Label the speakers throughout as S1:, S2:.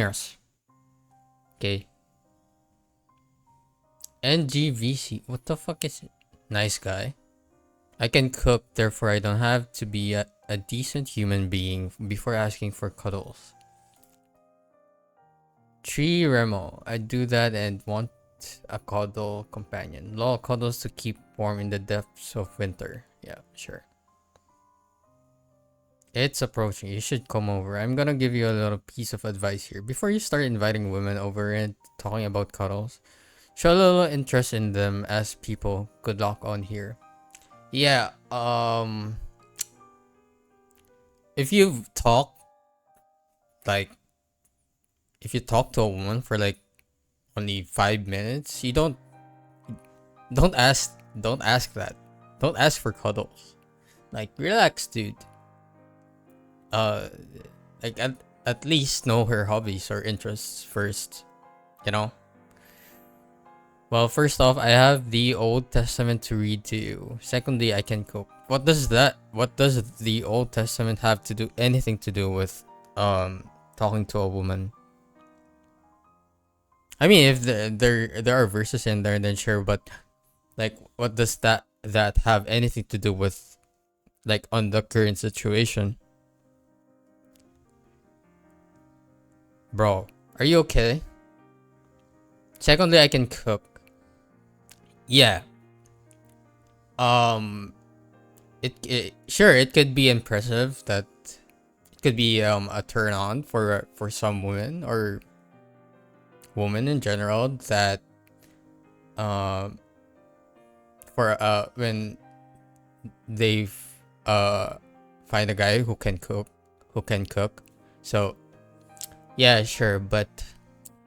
S1: compañeros. Okay. NGVC. What the fuck is it? Nice guy. I can cook, therefore I don't have to be a decent human being before asking for cuddles. Tree Remo. I do that and want a cuddle companion. Lol, cuddles to keep warm in the depths of winter. Yeah, sure. It's approaching. You should come over. I'm gonna give you a little piece of advice here. Before you start inviting women over and talking about cuddles, show a little interest in them as people. Good luck on here. Yeah, if you talk, like, if you talk to a woman for like only 5 minutes, you don't ask that. Don't ask for cuddles. Like, relax, dude. Uh, like at least know her hobbies or interests first, you know. Well, first off, I have the Old Testament to read to you. Secondly, I can cook. What does the Old Testament have to do anything to do with talking to a woman? I mean, if there are verses in there, then sure. But like, what does that have anything to do with, like, on the current situation? Bro, are you okay? Secondly, I can cook. Yeah. It sure, it could be impressive that it could be a turn on for some women or women in general that um for when they find a guy who can cook. So yeah, sure, but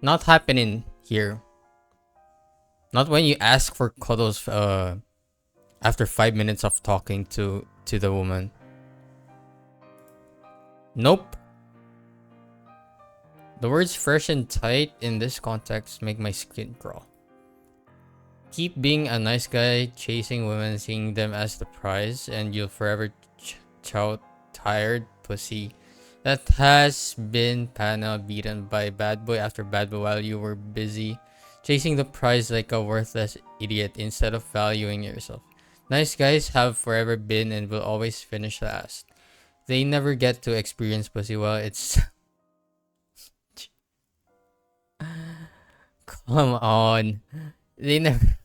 S1: not happening here. Not when you ask for cuddles after 5 minutes of talking to the woman. Nope. The words fresh and tight in this context make my skin crawl. Keep being a nice guy, chasing women, seeing them as the prize, and you'll forever chow tired pussy that has been pana beaten by bad boy after bad boy while you were busy chasing the prize like a worthless idiot instead of valuing yourself. Nice guys have forever been and will always finish last. They never get to experience pussy. Well, it's come on. They never.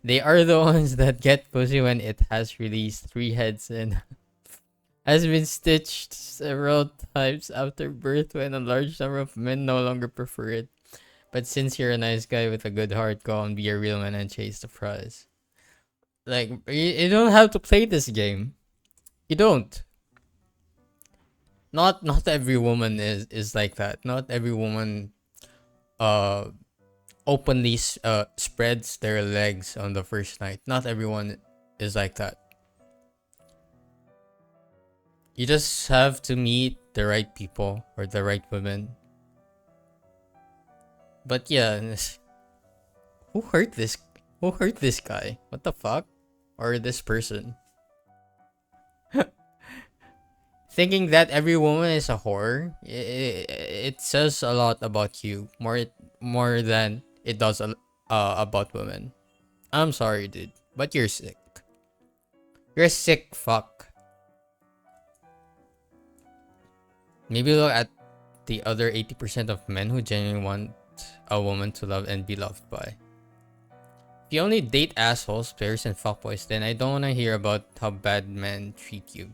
S1: They are the ones that get pussy when it has released 3 heads and has been stitched several times after birth when a large number of men no longer prefer it. But since you're a nice guy with a good heart, go and be a real man and chase the prize. Like, you don't have to play this game. You don't. Not every woman is like that. Not every woman openly spreads their legs on the first night. Not everyone is like that. You just have to meet the right people or the right women. But yeah, who hurt this? Who hurt this guy? What the fuck? Or this person? Thinking that every woman is a whore, it says a lot about you. More than it does about women. I'm sorry, dude, but you're sick. You're a sick fuck. Maybe look at the other 80% of men who genuinely want a woman to love and be loved by. If you only date assholes, players, and fuckboys, then I don't want to hear about how bad men treat you.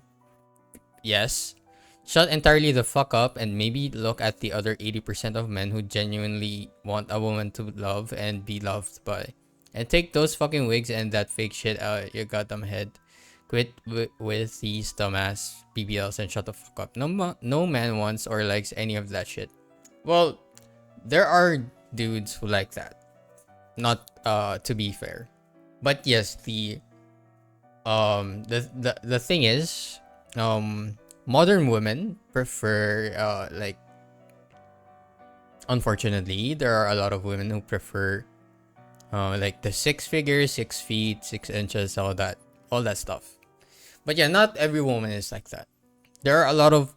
S1: Yes, shut entirely the fuck up and maybe look at the other 80% of men who genuinely want a woman to love and be loved by. And take those fucking wigs and that fake shit out your goddamn head. Quit with these dumbass BBLs and shut the fuck up. No man wants or likes any of that shit. Well, there are dudes who like that. Not to be fair. But yes, the thing is, modern women prefer like, unfortunately, there are a lot of women who prefer like the 6 figures, 6 feet, 6 inches, all that stuff. But yeah, not every woman is like that. There are a lot of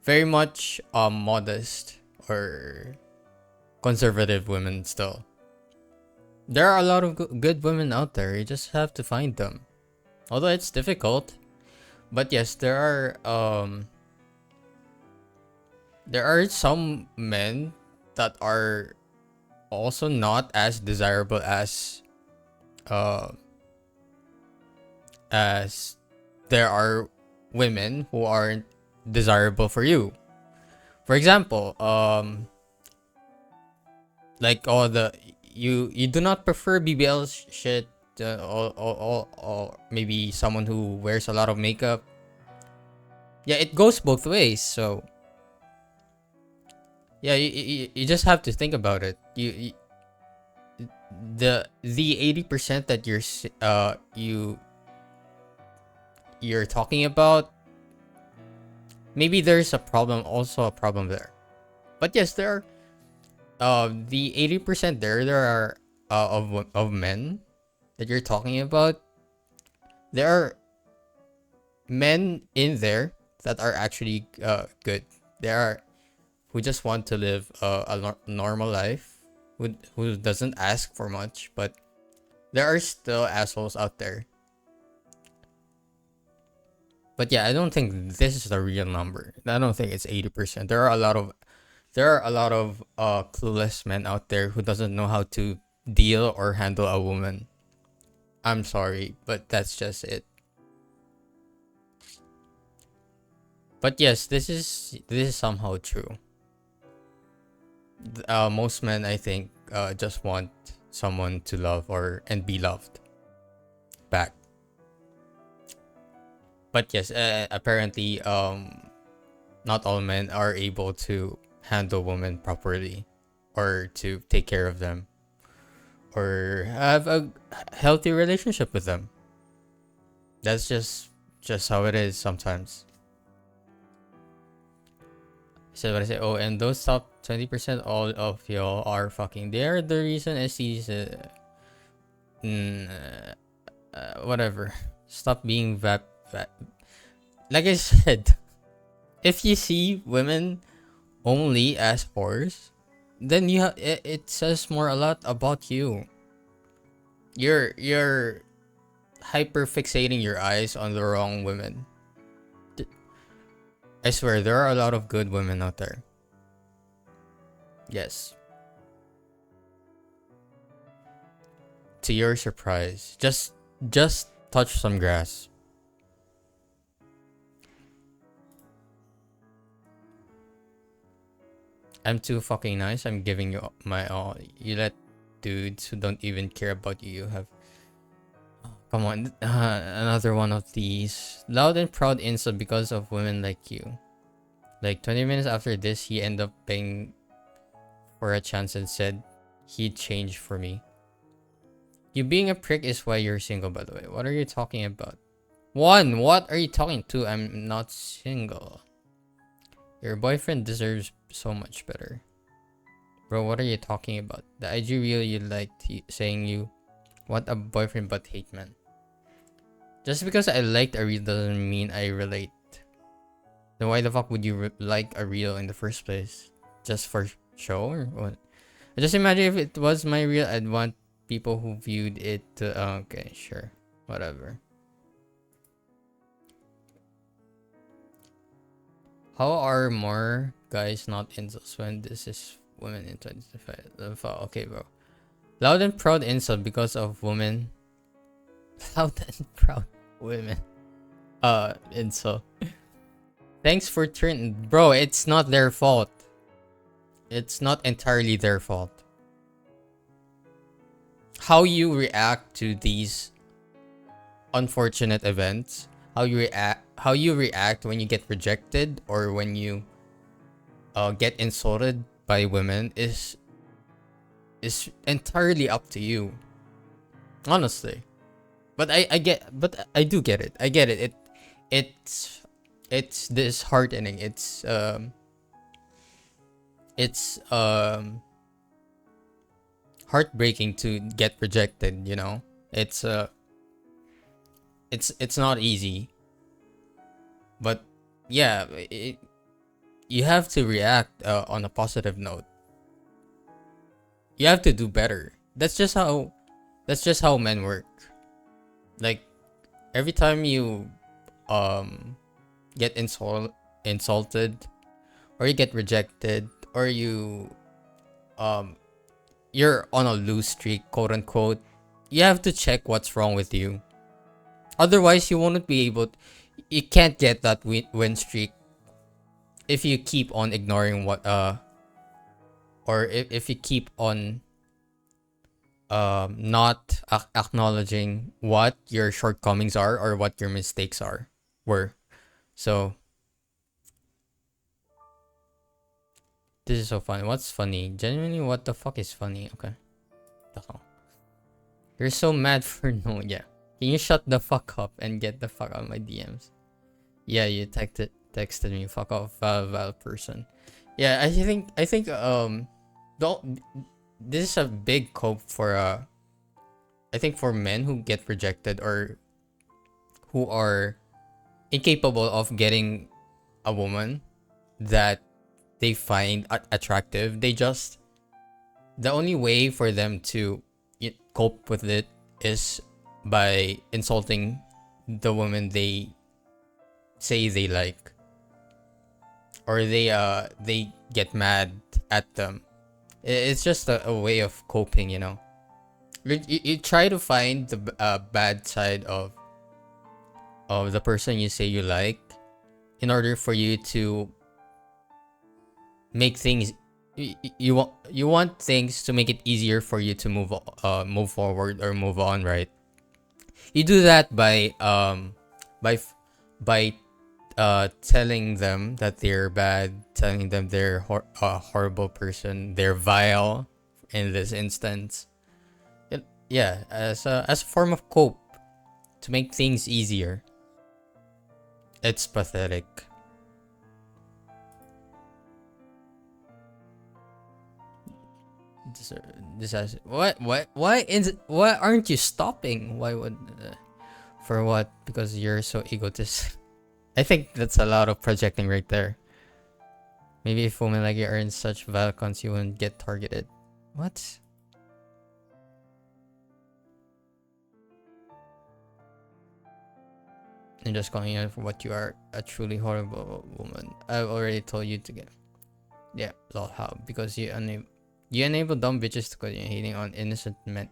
S1: very much modest or conservative women still. There are a lot of good women out there. You just have to find them. Although it's difficult, but yes, there are some men that are also not as desirable uh as there are women who aren't desirable for you. For example, like all the you do not prefer BBL shit, or maybe someone who wears a lot of makeup. Yeah, it goes both ways. So yeah, you just have to think about it. The 80% that you're talking about, maybe there's a problem there. But yes, there are the 80% there are of men that you're talking about. There are men in there that are actually good. There are who just want to live a normal life, who doesn't ask for much, but there are still assholes out there. But yeah, I don't think this is the real number. I don't think it's 80%. There are a lot of clueless men out there who doesn't know how to deal or handle a woman. I'm sorry, but that's just it. But yes, this is somehow true. Most men, I think, just want someone to love and be loved back. But yes, apparently, not all men are able to handle women properly, or to take care of them, or have a healthy relationship with them. That's just how it is sometimes. So what I say? Oh, and those top 20%, all of y'all are fucking. They're the reason STs. Whatever. Stop being like I said. If you see women only as whores, then it says a lot about you. You're hyper fixating your eyes on the wrong women. I swear there are a lot of good women out there. Yes. To your surprise, just touch some grass. I'm too fucking nice. I'm giving you my all. You let dudes who don't even care about you have. Come on, another one of these. Loud and proud insult because of women like you. Like 20 minutes after this, he ended up paying for a chance and said he'd change for me. You being a prick is why you're single, by the way. What are you talking about? What are you talking to? I'm not single. Your boyfriend deserves so much better. Bro, what are you talking about? The IG reel you liked saying you want a boyfriend but hate men. Just because I liked a reel doesn't mean I relate. Then why the fuck would you like a reel in the first place? Just for show or what? Just imagine if it was my reel, I'd want people who viewed it to... okay, sure. Whatever. How are more guys not incels when this is women in 2025? Okay, bro. Loud and proud insult because of women. Loud and proud women. Insult. Thanks for turning... Bro, it's not their fault. It's not entirely their fault. How you react to these unfortunate events, how you react when you get rejected or when you get insulted by women is entirely up to you. Honestly. But I do get it. I get it. It's disheartening. It's heartbreaking to get rejected, you know. It's not easy. But yeah, you have to react on a positive note. You have to do better. That's just how men work. Like every time you get insulted, or you get rejected, or um you're on a loose streak, quote unquote, you have to check what's wrong with you. Otherwise, you won't be able. You can't get that win streak if you keep on ignoring what or if you keep on not acknowledging what your shortcomings are or what your mistakes were. So this is so funny. What's funny? Genuinely, what the fuck is funny? Okay. Tako. You're so mad for no. Yeah. Can you shut the fuck up and get the fuck out of my DMs? Yeah, you texted me. Fuck off, val person. Yeah, I think don't. This is a big cope for I think for men who get rejected or who are incapable of getting a woman that they find attractive. The only way for them to cope with it is by insulting the woman they say they like, or they get mad at them. It's just a way of coping, you know. You try to find the bad side of the person you say you like, in order for you to make things. You want things to make it easier for you to move forward or move on, right? You do that by by telling them that they're bad, telling them they're a horrible person, they're vile in this instance. Yeah, as a form of cope to make things easier. It's pathetic. This has what why aren't you stopping? Why would for what? Because you're so egotist. I think that's a lot of projecting right there. Maybe if women like you are in such vile cons, you wouldn't get targeted. What? I'm just calling you for what you are, a truly horrible woman. I've already told you to get. Yeah, lol, how? Because you enable dumb bitches to continue hating on innocent men.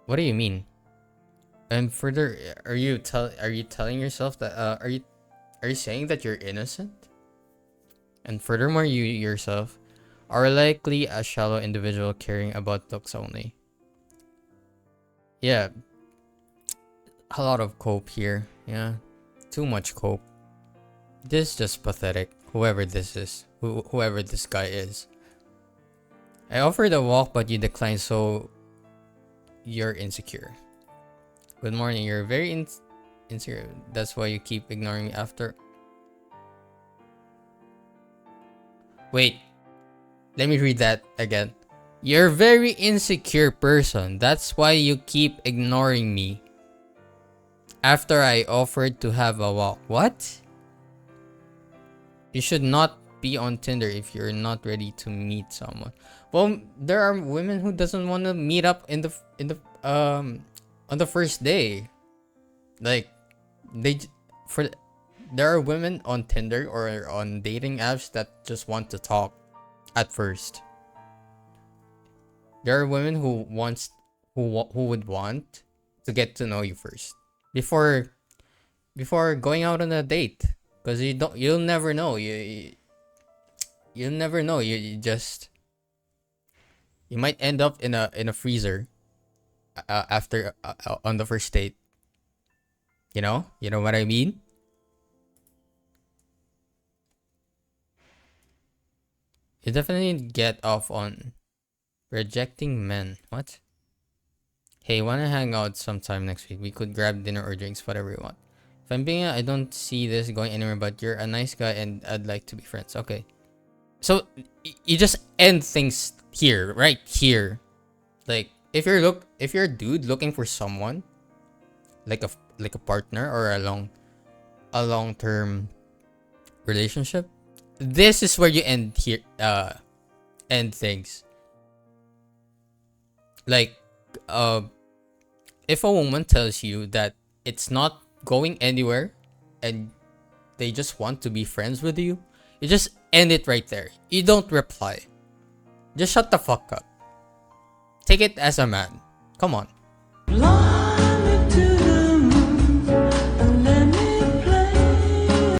S1: What do you mean? And further, are you telling yourself that are you saying that you're innocent? And furthermore, you yourself are likely a shallow individual caring about looks only. Yeah, a lot of cope here. Yeah, too much cope. This is just pathetic. Whoever this is, whoever this guy is. I offered a walk, but you declined, so you're insecure. Good morning. You're very insecure. That's why you keep ignoring me after. Wait. Let me read that again. You're a very insecure person. That's why you keep ignoring me after I offered to have a walk. What? You should not be on Tinder if you're not ready to meet someone. Well, there are women who doesn't want to meet up in the on the first day. Like there are women on Tinder or on dating apps that just want to talk at first. There are women who would want to get to know you first before going out on a date, because you'll never know. You'll never know. You might end up in a freezer after on the first date. You know what I mean? You definitely get off on rejecting men. What? Hey, wanna hang out sometime next week? We could grab dinner or drinks, whatever you want. If I'm being, I don't see this going anywhere, but you're a nice guy and I'd like to be friends. Okay. So you just end things here, right here. Like if you're a dude looking for someone, like a partner or a long term relationship, this is where you end here. End things. Like, if a woman tells you that it's not going anywhere, and they just want to be friends with you, you just end it right there. You don't reply. Just shut the fuck up. Take it as a man. Come on.